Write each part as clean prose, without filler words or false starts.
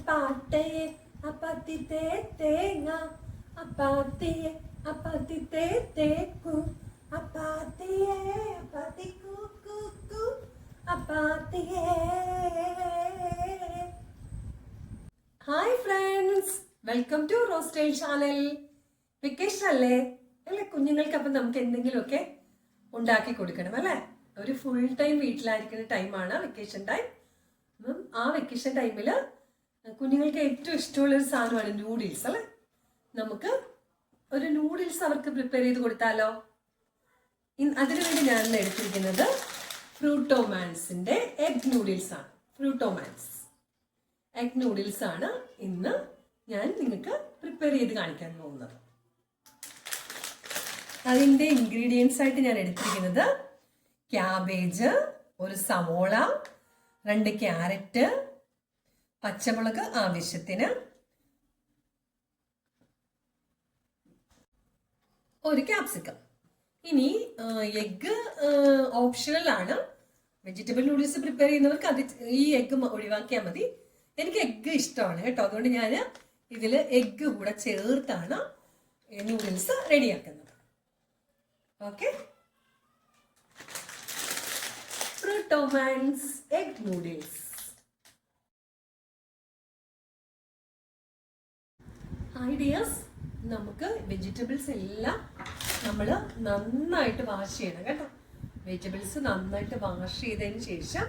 പാട്ടയെ അപ്പത്തിത്തേ തേങ്ങ അപ്പാത്തിയെ അപ്പത്തിത്തേ തേക്കു അപ്പാത്തിയെ അപ്പാത്തി കൂ അപ്പാത്തിയെ. ഹായ് ഫ്രണ്ട്സ്, വെൽക്കം ടു റോസ്റ്റൈൽ ചാനൽ. വെക്കേഷൻ അല്ലേ കുഞ്ഞുങ്ങൾക്ക്? അപ്പം നമുക്ക് എന്തെങ്കിലുമൊക്കെ ഉണ്ടാക്കി കൊടുക്കണം അല്ലേ? ഒരു ഫുൾ ടൈം വീട്ടിലായിരിക്കുന്ന ടൈമാണ് വെക്കേഷൻ ടൈം. അപ്പം ആ വെക്കേഷൻ ടൈമിൽ കുഞ്ഞുങ്ങൾക്ക് ഏറ്റവും ഇഷ്ടമുള്ളൊരു സാധനമാണ് നൂഡിൽസ് അല്ലേ? നമുക്ക് ഒരു നൂഡിൽസ് അവർക്ക് പ്രിപ്പയർ ചെയ്ത് കൊടുത്താലോ? അതിനുവേണ്ടി ഞാൻ എടുത്തിരിക്കുന്നത് ഫ്രൂട്ടോമാൻസിന്റെ എഗ് നൂഡിൽസ് ആണ്. ഫ്രൂട്ടോമാൻസ് എഗ് നൂഡിൽസ് ആണ് ഇന്ന് ഞാൻ നിങ്ങൾക്ക് പ്രിപ്പയർ ചെയ്ത് കാണിക്കാൻ പോകുന്നത്. അതിൻ്റെ ഇൻഗ്രീഡിയൻസ് ആയിട്ട് ഞാൻ എടുത്തിരിക്കുന്നത് ക്യാബേജ്, ഒരു സവോള, 2 ക്യാരറ്റ്, പച്ചമുളക് ആവശ്യത്തിന്, ഒരു ക്യാപ്സിക്കം. ഇനി എഗ്ഗ് ഓപ്ഷണൽ ആണ്. വെജിറ്റബിൾ നൂഡിൽസ് പ്രിപ്പയർ ചെയ്യുന്നവർക്ക് ഈ എഗ്ഗ് ഒഴിവാക്കിയാൽ മതി. എനിക്ക് എഗ്ഗ് ഇഷ്ടമാണ് കേട്ടോ, അതുകൊണ്ട് ഞാൻ ഇതിൽ എഗ്ഗ് കൂടെ ചേർത്താണ് നൂഡിൽസ് റെഡിയാക്കുന്നത്. ഓക്കെ, ഫ്രൂട്ടോമാൻസ് എഗ് നൂഡിൽസ്. ഐഡിയാസ്, നമുക്ക് വെജിറ്റബിൾസ് എല്ലാം നമ്മൾ നന്നായിട്ട് വാഷ് ചെയ്യണം കേട്ടോ. വെജിറ്റബിൾസ് നന്നായിട്ട് വാഷ് ചെയ്തതിന് ശേഷം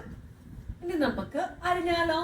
ഇനി നമുക്ക് അരിഞ്ഞാലോ?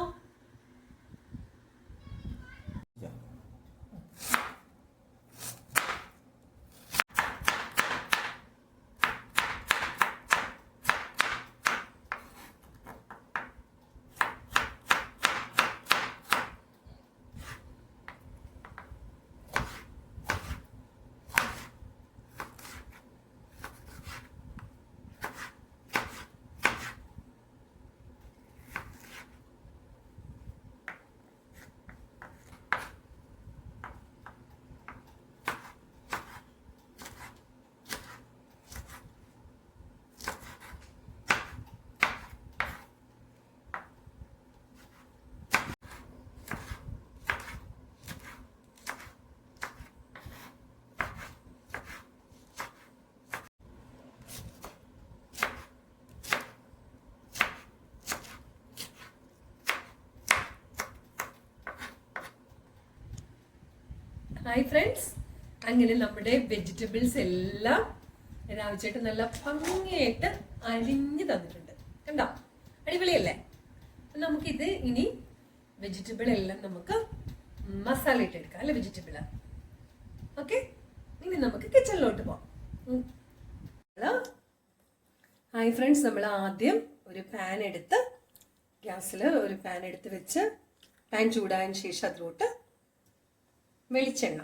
ഹായ് ഫ്രണ്ട്സ്, അങ്ങനെ നമ്മുടെ വെജിറ്റബിൾസ് എല്ലാം രാവിച്ചേട്ട് നല്ല ഭംഗിയായിട്ട് അരിഞ്ഞ് തന്നിട്ടുണ്ട്. കണ്ടോ, അടിപൊളിയല്ലേ? നമുക്കിത് ഇനി വെജിറ്റബിൾ എല്ലാം നമുക്ക് മസാല ഇട്ടെടുക്കാം അല്ലെ? വെജിറ്റബിള്. ഓക്കെ, ഇനി നമുക്ക് കിച്ചണിലോട്ട് പോവാം. ഹായ് ഫ്രണ്ട്സ്, നമ്മൾ ആദ്യം ഒരു പാൻ എടുത്ത് ഗ്യാസിൽ ഒരു പാൻ എടുത്ത് വെച്ച് പാൻ ചൂടായതിനു ശേഷം അതിലോട്ട് വെളിച്ചെണ്ണ,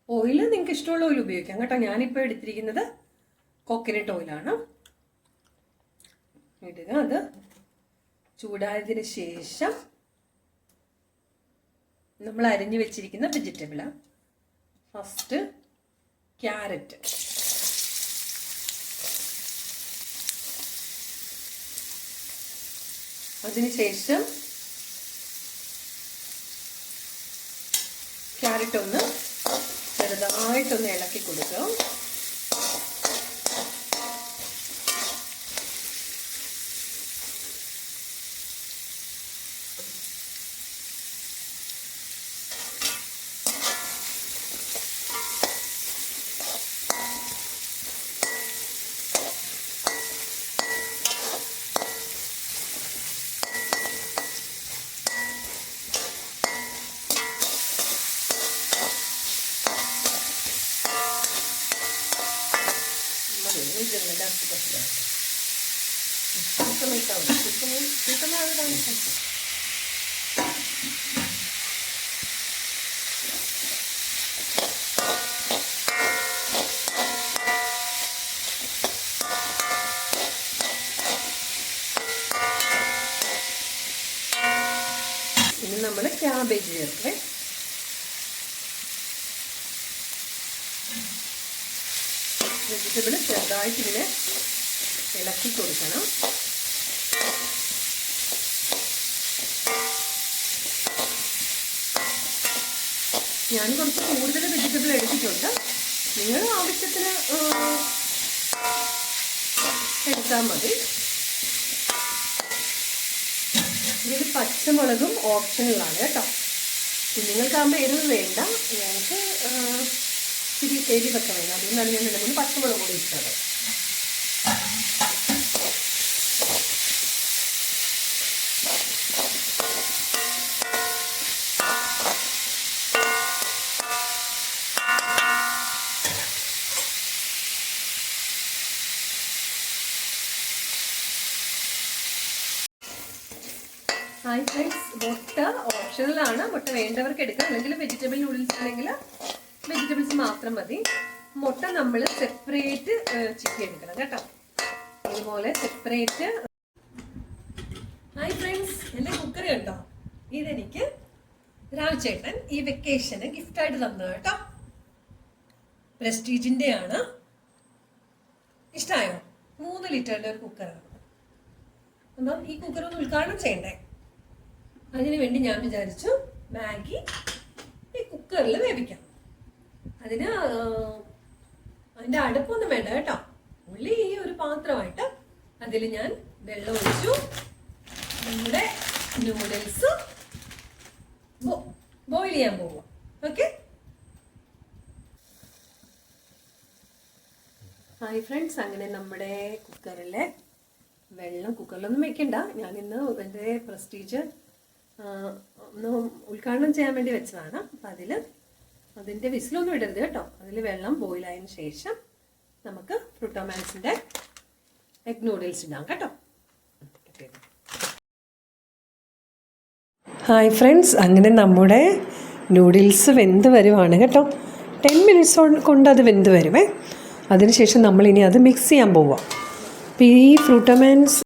ഓയിൽ നിങ്ങൾക്ക് ഇഷ്ടമുള്ള ഓയിൽ ഉപയോഗിക്കാം കേട്ടോ. ഞാനിപ്പോൾ എടുത്തിരിക്കുന്നത് കോക്കനട്ട് ഓയിലാണ്. ഇടുക. അത് ചൂടായതിന് ശേഷം നമ്മൾ അരിഞ്ഞു വെച്ചിരിക്കുന്ന വെജിറ്റബിള്, ഫസ്റ്റ് ക്യാരറ്റ്, അതിനുശേഷം ക്യാരറ്റ് ഒന്ന് ചെറുതായിട്ടൊന്ന് ഇളക്കി കൊടുക്കുക. ഇനി നമ്മൾ ക്യാബേജ് ചേർക്കേ. വെജിറ്റബിൾ ചെറുതായിട്ട് ഇങ്ങനെ ഇളക്കി കൊടുക്കണം. ഞാൻ കുറച്ച് കൂടുതൽ വെജിറ്റബിൾ എടുത്തിട്ടുണ്ട്. നിങ്ങൾ ആവശ്യത്തിന് എടുത്താൽ മതി. ഇതിൽ പച്ചമുളകും ഓപ്ഷണലാണ് കേട്ടോ. കുഞ്ഞുങ്ങൾക്കാകുമ്പോൾ എരിവ് വേണ്ട, ഞങ്ങൾക്ക് ഇച്ചിരി എരിവൊക്കെ വേണം. അതുകൊണ്ടാണ് ഞാൻ 2-3 പച്ചമുളക് കൂടി ഇട്ടത്. ഹായ് ഫ്രണ്ട്സ്, മുട്ട ഓപ്ഷണലാണ്. മുട്ട വേണ്ടവർക്ക് എടുക്കാം, അല്ലെങ്കിൽ വെജിറ്റബിൾ നൂഡിൽസ് ആണെങ്കിൽ വെജിറ്റബിൾസ് മാത്രം മതി. മുട്ട നമ്മൾ സെപ്പറേറ്റ് ചിക്കി എടുക്കണം കേട്ടോ, ഇതുപോലെ സെപ്പറേറ്റ്. ഹായ് ഫ്രണ്ട്സ്, എൻ്റെ കുക്കർ കണ്ടോ? ഇതെനിക്ക് രാജേട്ടൻ ഈ വെക്കേഷന് ഗിഫ്റ്റായിട്ട് തന്നത് കേട്ടോ. പ്രസ്റ്റീജിൻ്റെ ആണ്. ഇഷ്ടമായോ? 3 ലിറ്ററിൻ്റെ ഒരു കുക്കറാണ്. അപ്പം ഈ കുക്കർ ഒന്ന് ഉദ്ഘാടനം ചെയ്യണ്ടേ? അതിനു വേണ്ടി ഞാൻ വിചാരിച്ചു മാഗി ഈ കുക്കറിൽ വേവിക്കാം. അതിന് അതിൻ്റെ അടുപ്പൊന്നും വേണ്ട കേട്ടോ. ഉള്ളി ഈ ഒരു പാത്രമായിട്ട് അതിൽ ഞാൻ വെള്ളം ഒഴിച്ചു. നമ്മുടെ നൂഡിൽസ് ബോയിൽ ചെയ്യാൻ പോവാം. ഓക്കെ. ഹായ് ഫ്രണ്ട്സ്, അങ്ങനെ നമ്മുടെ കുക്കറിലെ വെള്ളം, കുക്കറിലൊന്നും വെക്കണ്ട, ഞാനിന്ന് എൻ്റെ പ്രസ്റ്റീജ് ഒന്ന് ഉദ്ഘാടനം ചെയ്യാൻ വേണ്ടി വെച്ചതാണ്. അപ്പം അതിൻ്റെ വിസിലൊന്നും ഇടരുത് കേട്ടോ. അതിൽ വെള്ളം ബോയിലായതിനു ശേഷം നമുക്ക് ഫ്രൂട്ടോമാൻസിൻ്റെ എഗ് നൂഡിൽസ് ഇടാം കേട്ടോ. ഹായ് ഫ്രണ്ട്സ്, അങ്ങനെ നമ്മുടെ നൂഡിൽസ് വെന്ത് വരുവാണ് കേട്ടോ. 10 മിനിറ്റ്സ് കൊണ്ട് അത് വെന്ത് വരുവേ. അതിനുശേഷം നമ്മളിനി അത് മിക്സ് ചെയ്യാൻ പോവാം. അപ്പോൾ ഈ ഫ്രൂട്ടോമാൻസ്